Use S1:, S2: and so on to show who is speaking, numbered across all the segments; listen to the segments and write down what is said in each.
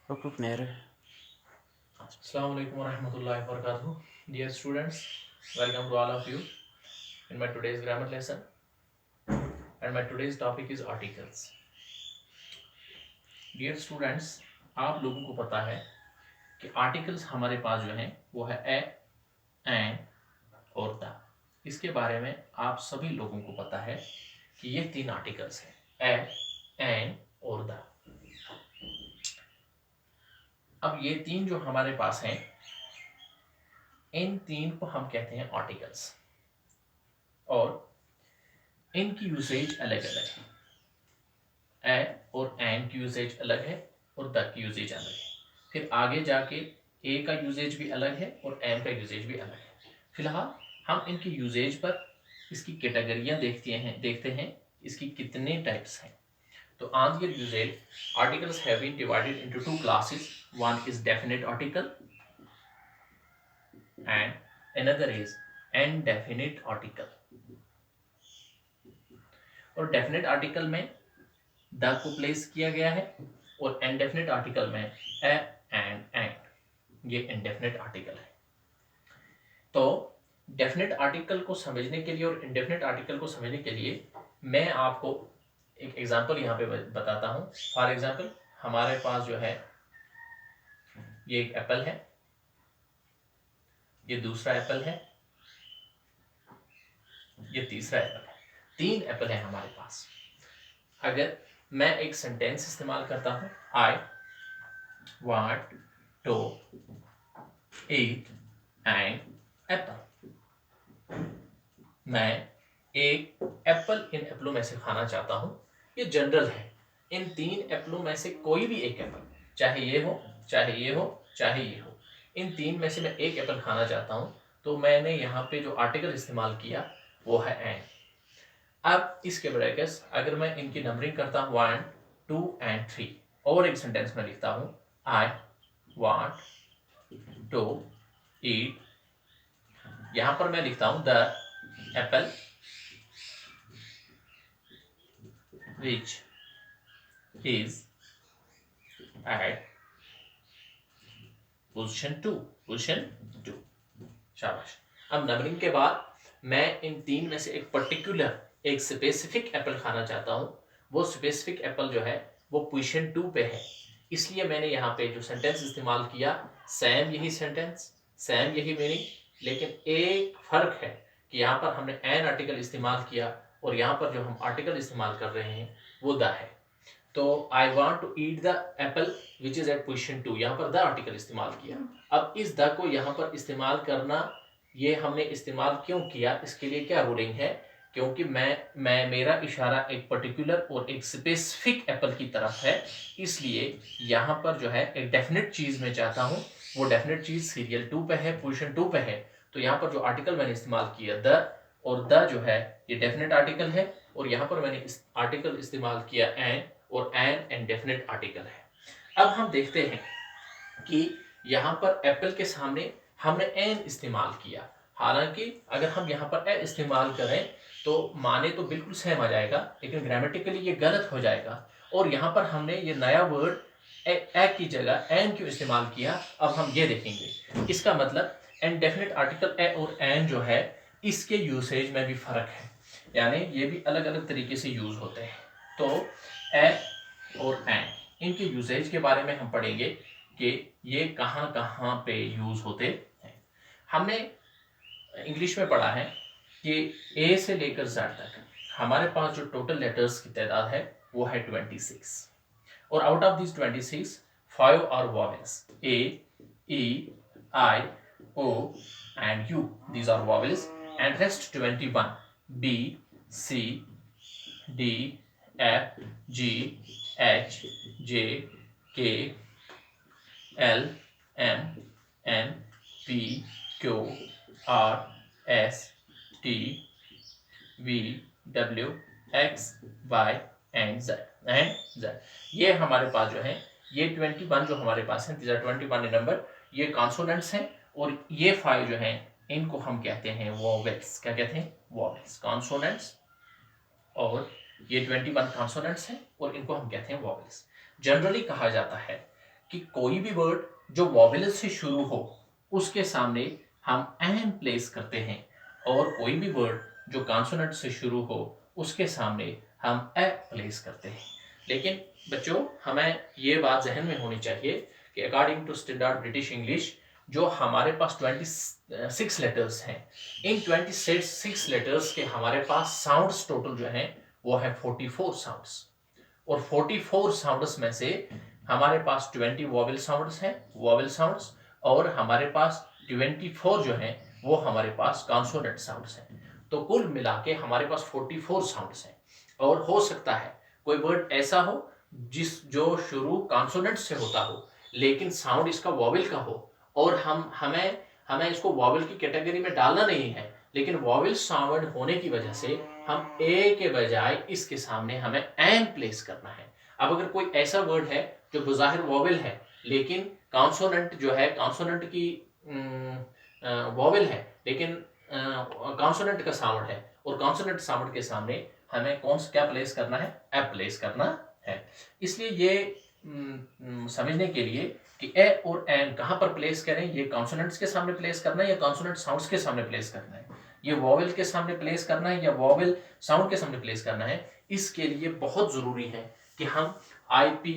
S1: Hukuk nere.
S2: Assalamu alaikum warahmatullahi wabarakatuh. Dear students, welcome to all of you in my today's grammar lesson. And my today's topic is articles. Dear students, आप लोगों को पता है कि articles हमारे पास जो हैं वो है ए, एन और द। इसके बारे में आप सभी लोगों को पता है कि ये तीन आर्टिकल्स हैं, ए, एन और द। अब ये तीन जो हमारे पास हैं, इन तीन को हम कहते हैं आर्टिकल्स, और इनकी यूसेज अलग अलग है। ए और एन की यूसेज अलग है और द की यूसेज अलग है। फिर आगे जाके ए का यूसेज भी अलग है और एन का यूसेज भी अलग है। फिलहाल हम इनकी यूसेज पर इसकी कैटेगरियां देखते हैं इसकी कितने टाइप्स हैं। तो on their usage articles have been divided into two classes. One is definite article and another is indefinite article. और डेफिनेट आर्टिकल में द को प्लेस किया गया है और इनडेफिनेट आर्टिकल में ए एंड ये इनडेफिनेट आर्टिकल है। तो डेफिनेट आर्टिकल को समझने के लिए और इनडेफिनेट आर्टिकल को समझने के लिए मैं आपको एक एग्जांपल यहाँ पे बताता हूँ। फॉर एग्जांपल हमारे पास जो है ये एक एप्पल है, ये दूसरा एप्पल है, ये तीसरा एप्पल है। तीन एप्पल है हमारे पास। अगर मैं एक सेंटेंस इस्तेमाल करता हूँ, I want to eat an apple, मैं एक एप्पल इन एप्पलों में से खाना चाहता हूँ। ये जनरल है, इन तीन एप्पलों में से कोई भी एक एप्पल, चाहे ये हो चाहे ये हो चाहे ये हो, इन तीन में से मैं एक एप्पल खाना चाहता हूँ। तो मैंने यहाँ पे जो आर्टिकल इस्तेमाल किया वो है एन। अब इसके ब्रैकेट्स अगर मैं इनकी नंबरिंग करता हूँ 1, 2 एंड 3 और एक सेंटेंस में लिखता हूँ आई वांट टू ईट, यहां पर मैं लिखता हूं the apple which is at position 2। शाबाश। अब नंबरिंग के बाद मैं इन तीन में से एक पर्टिकुलर एक स्पेसिफिक एप्पल खाना चाहता हूं। वो स्पेसिफिक एप्पल जो है वो पोजीशन 2 पे है, इसलिए मैंने यहाँ पे जो सेंटेंस इस्तेमाल किया सेम यही सेंटेंस, सेम यही मीनिंग, लेकिन एक फर्क है कि यहाँ पर हमने एन आर्टिकल इस्तेमाल किया और यहाँ पर जो हम आर्टिकल इस्तेमाल कर रहे हैं वो द है। तो I want to eat the apple which is at position 2, यहाँ पर द आर्टिकल इस्तेमाल किया। अब इस द को यहाँ पर इस्तेमाल करना, ये हमने इस्तेमाल क्यों किया, इसके लिए क्या रूलिंग है, क्योंकि मैं मेरा इशारा एक पर्टिकुलर और एक स्पेसिफिक एप्पल की तरफ है, इसलिए यहाँ पर जो है एक डेफिनेट चीज मैं चाहता हूँ, वो डेफिनेट चीज सीरियल 2 पे है, पोजीशन 2 पे है। तो यहाँ पर जो आर्टिकल मैंने इस्तेमाल किया द, और द जो है ये डेफिनेट आर्टिकल है, और यहाँ पर मैंने इस आर्टिकल इस्तेमाल किया एन, और एन इनडेफिनेट आर्टिकल है। अब हम देखते हैं कि यहाँ पर एप्पल के सामने हमने एन इस्तेमाल किया, हालांकि अगर हम यहाँ पर ए इस्तेमाल करें तो माने तो बिल्कुल सेम आ जाएगा, लेकिन ग्रामेटिकली ये गलत हो जाएगा। और यहाँ पर हमने ये नया वर्ड ए की जगह एन क्यों इस्तेमाल किया, अब हम ये देखेंगे। इसका मतलब इनडेफिनेट आर्टिकल ए और एन जो है इसके यूसेज में भी फर्क है, यानी ये भी अलग अलग तरीके से यूज होते हैं। तो ए और एन, इनके यूसेज के बारे में हम पढ़ेंगे कि ये कहाँ कहाँ पे यूज होते हैं। हमने इंग्लिश में पढ़ा है कि ए से लेकर जेड तक हमारे पास जो टोटल लेटर्स की तादाद है वो है 26, और out of this 26 5 are vowels, A, E, I, O and U, these are vowels, and rest 21 B, C, D, F, G, H, J, K, L, M, N, P, Q, R, S, T, V, W, X, Y and Z. ये हमारे पास जो है ये 21 जो हमारे पास है, 21 number, ये consonants हैं, और ये 5 जो हैं इनको हम कहते हैं वोवेल्स। क्या कहते हैं? वोवेल्स, कॉन्सोनेंट्स, और ये 21 कॉन्सोनेंट्स हैं और इनको हम कहते हैं वोवेल्स। जनरली कहा जाता है कि कोई भी वर्ड जो वॉवेल से शुरू हो उसके सामने हम एन प्लेस करते हैं, और कोई भी वर्ड जो कॉन्सोनेंट से शुरू हो उसके सामने हम ए प्लेस करते हैं। लेकिन बच्चों, हमें ये बात जहन में होनी चाहिए कि according to standard British English जो हमारे पास 26 लेटर्स हैं, इन 26 लेटर्स के हमारे पास साउंड्स टोटल जो हैं वो है 44 साउंड्स, और 44 साउंड्स में से हमारे पास 20 वॉवेल साउंड्स हैं, वॉवेल साउंड्स, और हमारे पास 24 जो हैं वो हमारे पास कॉन्सोनेंट साउंड्स हैं। तो कुल मिला के हमारे पास 44 साउंड्स हैं। और हो सकता है कोई वर्ड ऐसा हो जो शुरू कॉन्सोनेंट से होता हो लेकिन साउंड इसका वॉवेल का हो, और हमें इसको वॉवेल की कैटेगरी में डालना नहीं है, लेकिन वॉवेल साउंड होने की वजह से हम ए के बजाय इसके सामने हमें एन प्लेस करना है। अब अगर कोई ऐसा वर्ड है जो बज़ाहिर वॉवेल है लेकिन कॉन्सोनेंट जो है, कॉन्सोनेंट की वॉवेल है लेकिन कॉन्सोनेंट का साउंड है, और कॉन्सोनेंट साउंड के सामने हमें कौन सा क्या प्लेस करना है, ए प्लेस करना है। इसलिए ये समझने के लिए कि ए और एन कहाँ पर प्लेस करें, ये कॉन्सोनेंट्स के सामने प्लेस करना है या कॉन्सोनेंट साउंड्स के सामने प्लेस करना है, ये वॉवेल के सामने प्लेस करना है या वॉवेल साउंड के सामने प्लेस करना है, इसके लिए बहुत ज़रूरी है कि हम IPA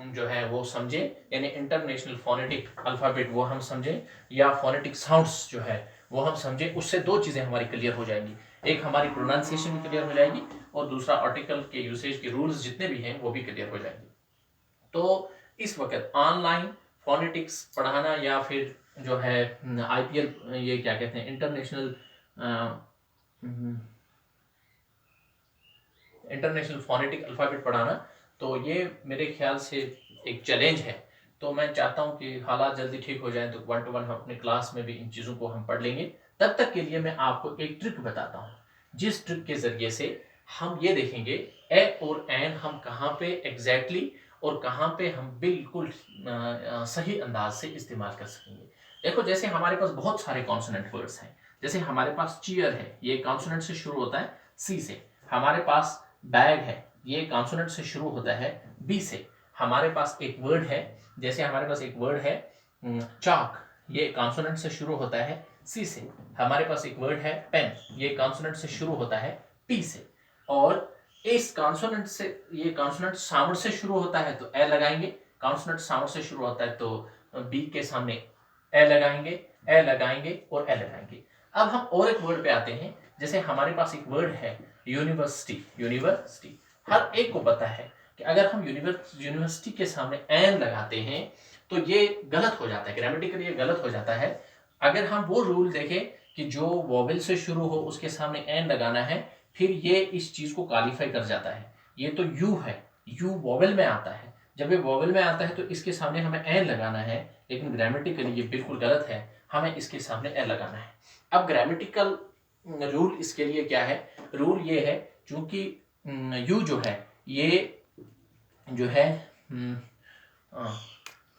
S2: जो है वो समझें, यानी इंटरनेशनल फोनेटिक अल्फ़ाबेट वो हम समझें, या फोनेटिक साउंड्स जो है वो हम समझें। उससे दो चीज़ें हमारी क्लियर हो जाएंगी, एक हमारी प्रोनाउंसिएशन क्लियर हो जाएगी और दूसरा आर्टिकल के यूसेज के रूल्स जितने भी हैं वो भी क्लियर हो जाएंगे। तो इस वक्त ऑनलाइन फोनेटिक्स पढ़ाना या फिर जो है IPL, ये क्या कहते हैं, इंटरनेशनल फोनेटिक अल्फ़ाबेट पढ़ाना, तो ये मेरे ख्याल से एक चैलेंज है। तो मैं चाहता हूँ कि हालात जल्दी ठीक हो जाएं तो 1-to-1 हम अपने क्लास में भी इन चीज़ों को हम पढ़ लेंगे। तब तक के लिए मैं आपको एक ट्रिक बताता हूँ, जिस ट्रिक के ज़रिए से हम ये देखेंगे ए और एन हम कहाँ पे एग्जैक्टली और कहाँ पे हम बिल्कुल सही अंदाज से इस्तेमाल कर सकेंगे। देखो, जैसे हमारे पास बहुत सारे कॉन्सोनेंट वर्ड्स हैं, जैसे हमारे पास चेयर है, ये कॉन्सोनेंट से शुरू होता है सी से। हमारे पास बैग है, ये कॉन्सोनेंट से शुरू होता है बी से। हमारे पास एक वर्ड है, जैसे हमारे पास एक वर्ड है चाक, ये कॉन्सोनेंट से शुरू होता है सी से। हमारे पास एक वर्ड है पेन, ये कॉन्सोनेंट से शुरू होता है पी से। और इस कॉन्सोनेंट से, ये कॉन्सोनेंट साउंड से शुरू होता है तो ए लगाएंगे, कॉन्सोनेंट साउंड से शुरू होता है तो बी के सामने ए लगाएंगे, ए लगाएंगे और ए लगाएंगे। अब हम और एक वर्ड पे आते हैं, जैसे हमारे पास एक वर्ड है यूनिवर्सिटी, यूनिवर्सिटी। हर एक को पता है कि अगर हम यूनिवर्सिटी के सामने एन लगाते हैं तो ये गलत हो जाता है, ग्रामेटिकली ये गलत हो जाता है। अगर हम वो रूल देखें कि जो वॉवेल से शुरू हो उसके सामने एन लगाना है, फिर ये इस चीज को क्वालिफाई कर जाता है। ये तो यू है, यू वॉवेल में आता है, जब ये वॉवेल में आता है तो इसके सामने हमें एन लगाना है, लेकिन ग्रामेटिकली ये बिल्कुल गलत है, हमें इसके सामने ए लगाना है। अब ग्रामेटिकल रूल इसके लिए क्या है, रूल ये है, चूंकि यू जो है ये जो है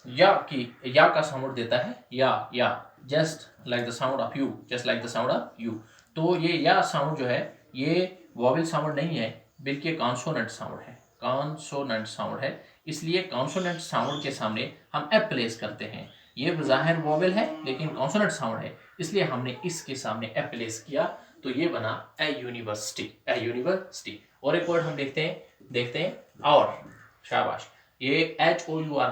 S2: या का साउंड देता है, या just like the sound of you, just like the sound of you. तो ये या साउंड जो है ये वॉवेल साउंड नहीं है, बल्कि कॉन्सोनेंट साउंड है, कॉन्सोनेंट साउंड है। इसलिए कॉन्सोनेंट साउंड के सामने हम ए प्लेस करते हैं। ये बज़ाहिर वॉवेल है लेकिन कॉन्सोनेंट साउंड है, इसलिए हमने इसके सामने ए प्लेस किया, तो ये बना ए यूनिवर्सिटी, ए यूनिवर्सिटी। और एक वर्ड हम देखते हैं और, शाबाश, ये HOUR,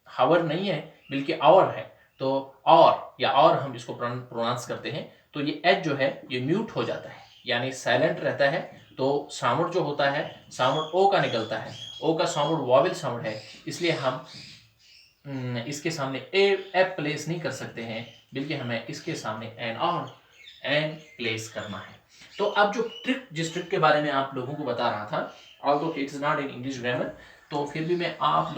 S2: हावर नहीं है बल्कि और है, तो और या और हम इसको प्रोनाउंस करते हैं, तो ये एच जो है ये म्यूट हो जाता है, यानी साइलेंट रहता है। तो साउंड जो होता है, साउंड ओ का निकलता है, ओ का साउंड वॉवेल साउंड है, इसलिए हम इसके सामने ए प्लेस नहीं कर सकते हैं, बल्कि हमें इसके सामने एन प्लेस करना है। तो अब जो ट्रिक, जिस ट्रिक के बारे में आप लोगों को बता रहा था, although it is not in English grammar, तो फिर भी मैं आप